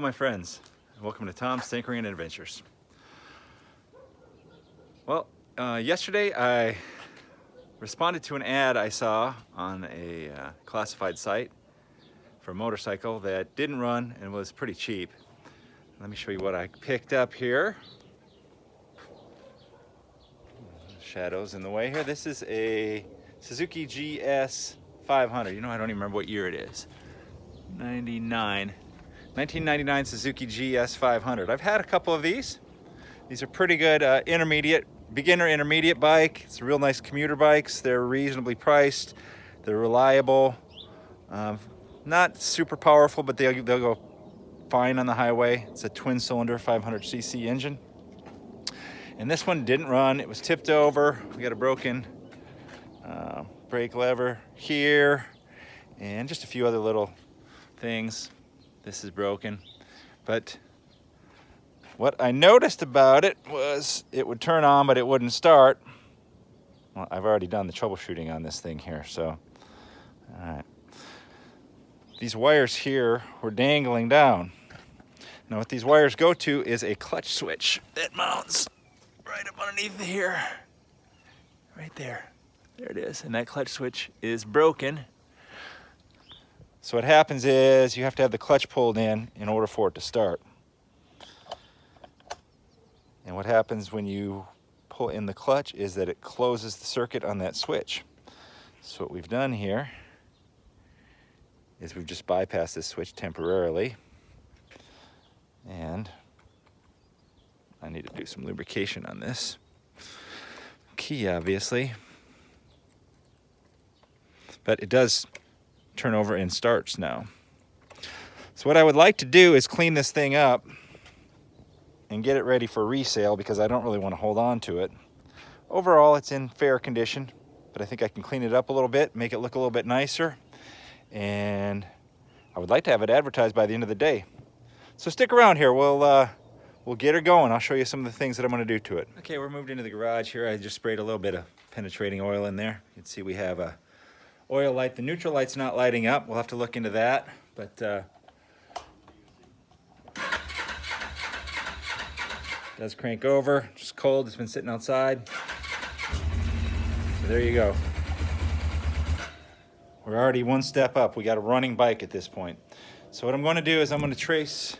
my friends, and welcome to Tom's Tinkering and Adventures. Well, yesterday I responded to an ad I saw on a classified site for a motorcycle that didn't run and was pretty cheap. Let me show you what I picked up here. Shadows in the way here. This is a Suzuki GS500. You know, I don't even remember what year it is. 1999 Suzuki GS500. I've had a couple of these. These are pretty good beginner intermediate bike. It's real nice commuter bikes. They're reasonably priced. They're reliable. Not super powerful, but they'll go fine on the highway. It's a twin cylinder 500cc engine. And this one didn't run. It was tipped over. We got a broken brake lever here and just a few other little things. This is broken. But what I noticed about it was it would turn on, but it wouldn't start. Well, I've already done the troubleshooting on this thing here, so. All right. These wires here were dangling down. Now what these wires go to is a clutch switch that mounts right up underneath here. Right there. There it is. And that clutch switch is broken. So what happens is you have to have the clutch pulled in order for it to start. And what happens when you pull in the clutch is that it closes the circuit on that switch. So what we've done here is we've just bypassed this switch temporarily. And I need to do some lubrication on this key, obviously. But it does turn over and starts now. So what I would like to do is clean this thing up and get it ready for resale because I don't really want to hold on to it. Overall, it's in fair condition, but I think I can clean it up a little bit, make it look a little bit nicer, and I would like to have it advertised by the end of the day. So stick around here. We'll get her going. I'll show you some of the things that I'm going to do to it. Okay, we're moved into the garage here. I just sprayed a little bit of penetrating oil in there. You can see we have a oil light. The neutral light's not lighting up. We'll have to look into that, but does crank over. It's cold. It's been sitting outside. So there you go. We're already one step up. We got a running bike at this point. So what I'm going to do is I'm going to trace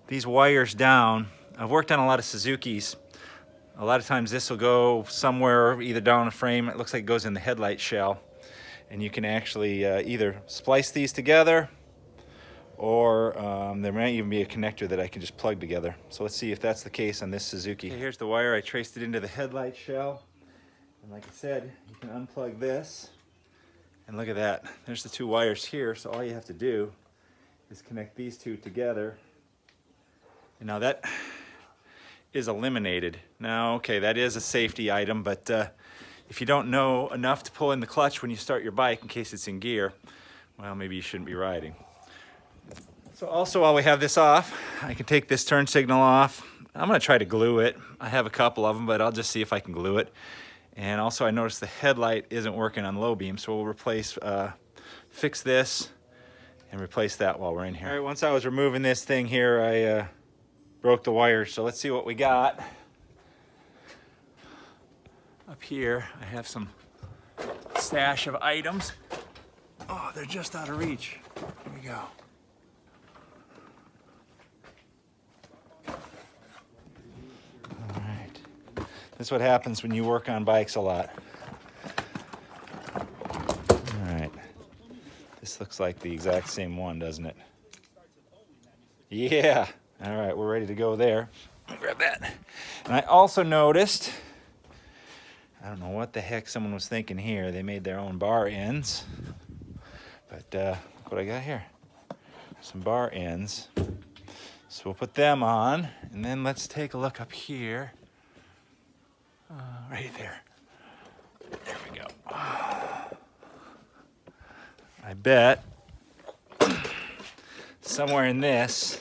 these wires down. I've worked on a lot of Suzukis. A lot of times this will go somewhere either down a frame. It looks like it goes in the headlight shell. And you can actually either splice these together or there might even be a connector that I can just plug together. So let's see if that's the case on this Suzuki. Okay, here's the wire. I traced it into the headlight shell. And like I said, you can unplug this. And look at that. There's the two wires here. So all you have to do is connect these two together. And now that is eliminated. Now, okay, that is a safety item, but if you don't know enough to pull in the clutch when you start your bike in case it's in gear, well, maybe you shouldn't be riding. So also, while we have this off, I can take this turn signal off. I'm gonna try to glue it. I have a couple of them, but I'll just see if I can glue it. And also, I noticed the headlight isn't working on low beam, so we'll fix this and replace that while we're in here. All right, once I was removing this thing here, I broke the wires, so let's see what we got. Up here, I have some stash of items. Oh, they're just out of reach. Here we go. All right. This is what happens when you work on bikes a lot. All right. This looks like the exact same one, doesn't it? Yeah. All right, we're ready to go there. Let me grab that. And I also noticed, I don't know what the heck someone was thinking here. They made their own bar ends. But look what I got here. Some bar ends. So we'll put them on. And then let's take a look up here. Right there. There we go. I bet somewhere in this,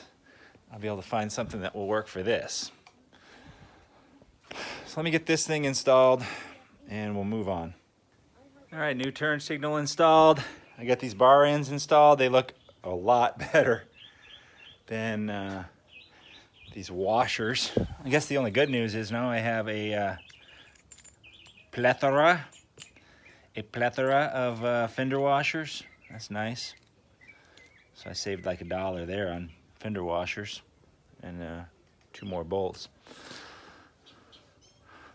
I'll be able to find something that will work for this. So let me get this thing installed and we'll move on. All right, new turn signal installed. I got these bar ends installed. They look a lot better Then these washers. I guess the only good news is now I have a plethora of fender washers. That's nice. So I saved like $1 there on fender washers and 2 more bolts.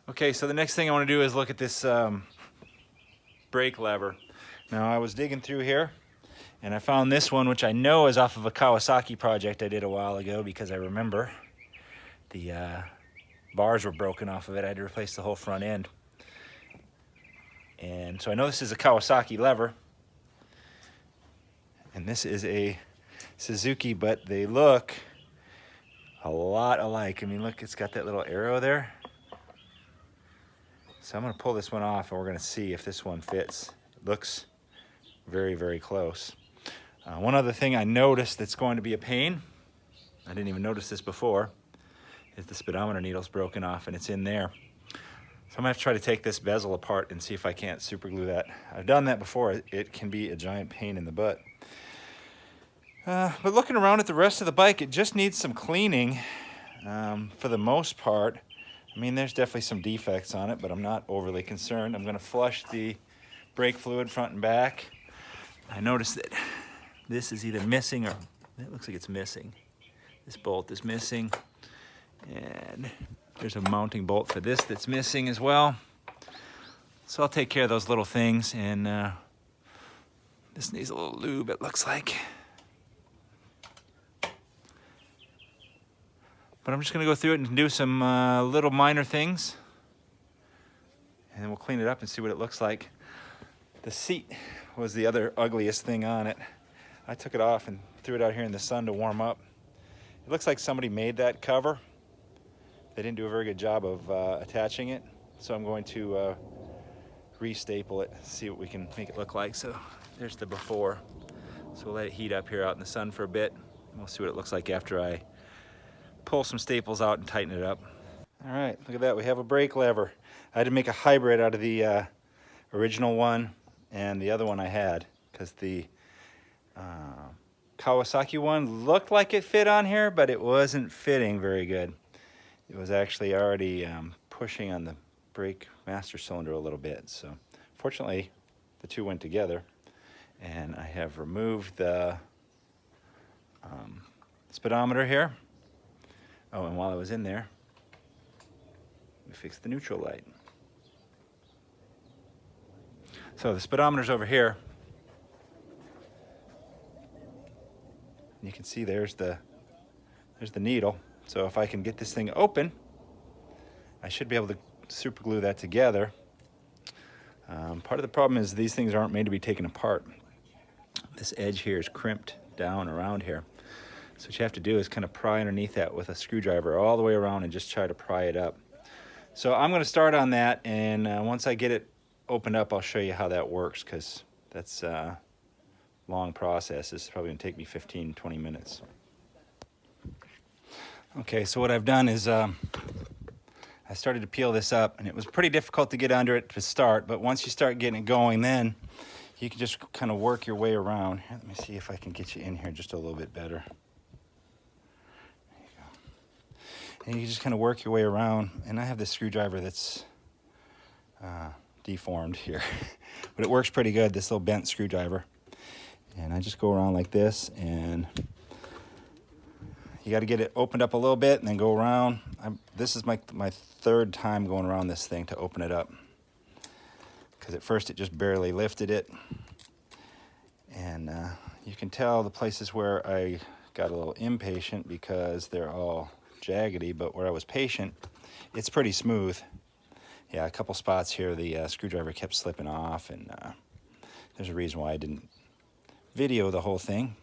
Okay, so the next thing I want to do is look at this brake lever. Now I was digging through here and I found this one, which I know is off of a Kawasaki project I did a while ago because I remember the bars were broken off of it. I had to replace the whole front end. And so I know this is a Kawasaki lever. And this is a Suzuki, but they look a lot alike. I mean, look, it's got that little arrow there. So I'm gonna pull this one off and we're gonna see if this one fits. It looks very, very close. One other thing I noticed that's going to be a pain, I didn't even notice this before, is the speedometer needle's broken off and it's in there. So I'm gonna have to try to take this bezel apart and see if I can't super glue that. I've done that before. It can be a giant pain in the butt. But looking around at the rest of the bike, it just needs some cleaning for the most part. I mean, there's definitely some defects on it, but I'm not overly concerned. I'm gonna flush the brake fluid front and back. I noticed that this is either missing or it looks like it's missing. This bolt is missing. And there's a mounting bolt for this that's missing as well. So I'll take care of those little things, and this needs a little lube, it looks like. But I'm just gonna go through it and do some little minor things, and then we'll clean it up and see what it looks like. The seat was the other ugliest thing on it. I took it off and threw it out here in the sun to warm up. It looks like somebody made that cover. They didn't do a very good job of attaching it, so I'm going to re-staple it, see what we can make it look like. So there's the before. So we'll let it heat up here out in the sun for a bit, and we'll see what it looks like after I pull some staples out and tighten it up. All right, look at that, we have a brake lever. I had to make a hybrid out of the original one and the other one I had, because the Kawasaki one looked like it fit on here, but it wasn't fitting very good. It was actually already pushing on the brake master cylinder a little bit. So fortunately, the two went together, and I have removed the speedometer here. Oh, and while I was in there, we fixed the neutral light. So the speedometer's over here. You can see there's the needle. So if I can get this thing open, I should be able to super glue that together. Part of the problem is these things aren't made to be taken apart. This edge here is crimped down around here. So what you have to do is kind of pry underneath that with a screwdriver all the way around and just try to pry it up. So I'm going to start on that, and once I get it opened up, I'll show you how that works, because that's a long process. This is probably going to take me 15-20 minutes. Okay, so what I've done is I started to peel this up, and it was pretty difficult to get under it to start, but once you start getting it going, then you can just kind of work your way around. Here, let me see if I can get you in here just a little bit better. There you go. And you can just kind of work your way around, and I have this screwdriver that's deformed here, but it works pretty good, this little bent screwdriver. And I just go around like this, and you got to get it opened up a little bit and then go around. This is my third time going around this thing to open it up, because at first it just barely lifted it. And you can tell the places where I got a little impatient because they're all jaggedy, but where I was patient, it's pretty smooth. Yeah, a couple spots here the screwdriver kept slipping off, and there's a reason why I didn't video the whole thing,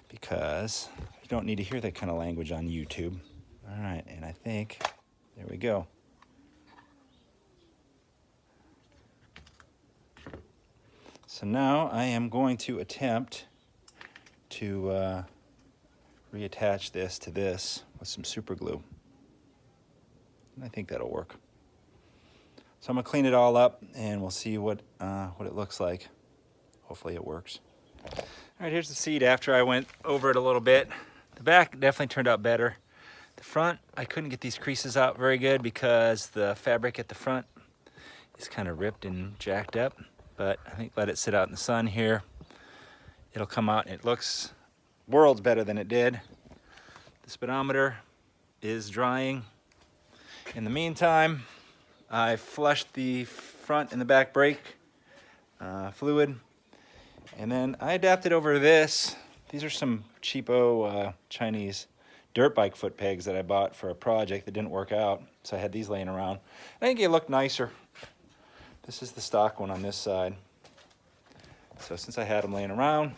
because you don't need to hear that kind of language on YouTube. All right, and I think, there we go. So now I am going to attempt to reattach this to this with some super glue. And I think that'll work. So I'm gonna clean it all up, and we'll see what it looks like. Hopefully it works. All right, here's the seat after I went over it a little bit. The back definitely turned out better. The front, I couldn't get these creases out very good because the fabric at the front is kind of ripped and jacked up. But I think let it sit out in the sun here. It'll come out and it looks worlds better than it did. The speedometer is drying. In the meantime, I flushed the front and the back brake fluid. And then I adapted over this. These are some cheapo Chinese dirt bike foot pegs that I bought for a project that didn't work out. So I had these laying around. I think it looked nicer. This is the stock one on this side. So since I had them laying around,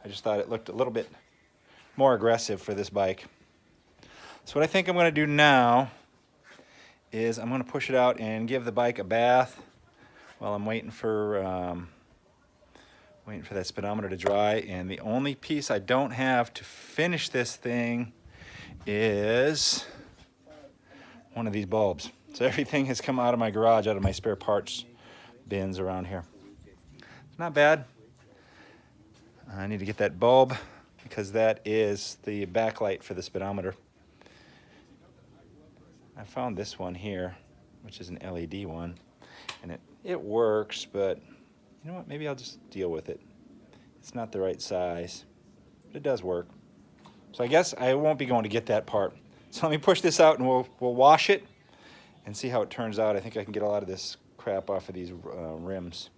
I just thought it looked a little bit more aggressive for this bike. So what I think I'm going to do now is I'm going to push it out and give the bike a bath while I'm waiting for that speedometer to dry. And the only piece I don't have to finish this thing is one of these bulbs. So everything has come out of my garage, out of my spare parts bins around here. It's not bad. I need to get that bulb because that is the backlight for the speedometer. I found this one here, which is an LED one, and it works, but you know what, maybe I'll just deal with it. It's not the right size, but it does work. So I guess I won't be going to get that part. So let me push this out and we'll wash it and see how it turns out. I think I can get a lot of this crap off of these rims.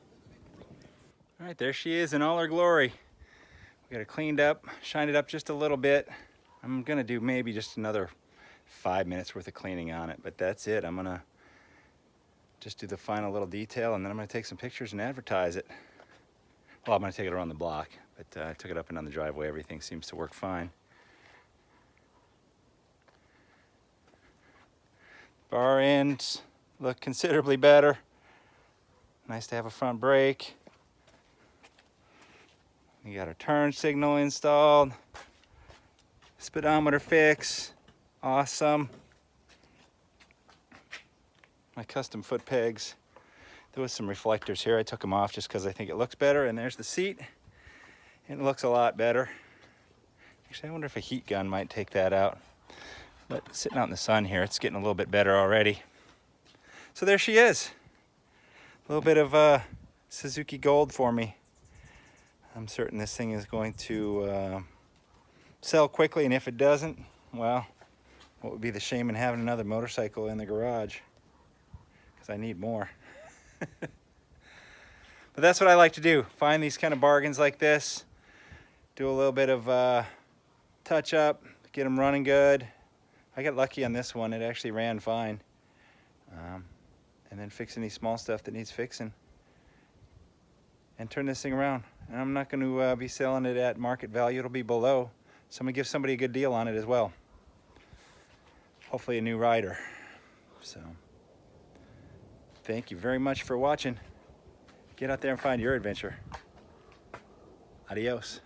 All right, there she is in all her glory. We got it cleaned up, shined it up just a little bit. I'm gonna do maybe just another 5 minutes worth of cleaning on it, but that's it. I'm gonna just do the final little detail and then I'm gonna take some pictures and advertise it. Well, I'm gonna take it around the block, but I took it up and down the driveway. Everything seems to work fine. Bar ends look considerably better. Nice to have a front brake. We got our turn signal installed. Speedometer fix. Awesome. My custom foot pegs. There was some reflectors here. I took them off just because I think it looks better. And there's the seat. It looks a lot better. Actually, I wonder if a heat gun might take that out. But sitting out in the sun here, it's getting a little bit better already. So there she is. A little bit of Suzuki gold for me. I'm certain this thing is going to sell quickly, and if it doesn't, well, what would be the shame in having another motorcycle in the garage? Because I need more. But that's what I like to do. Find these kind of bargains like this. Do a little bit of touch up, get them running good. I got lucky on this one. It actually ran fine. And then fix any small stuff that needs fixing. And turn this thing around. And I'm not going to be selling it at market value. It'll be below. So I'm going to give somebody a good deal on it as well. Hopefully a new rider. So thank you very much for watching. Get out there and find your adventure. Adios.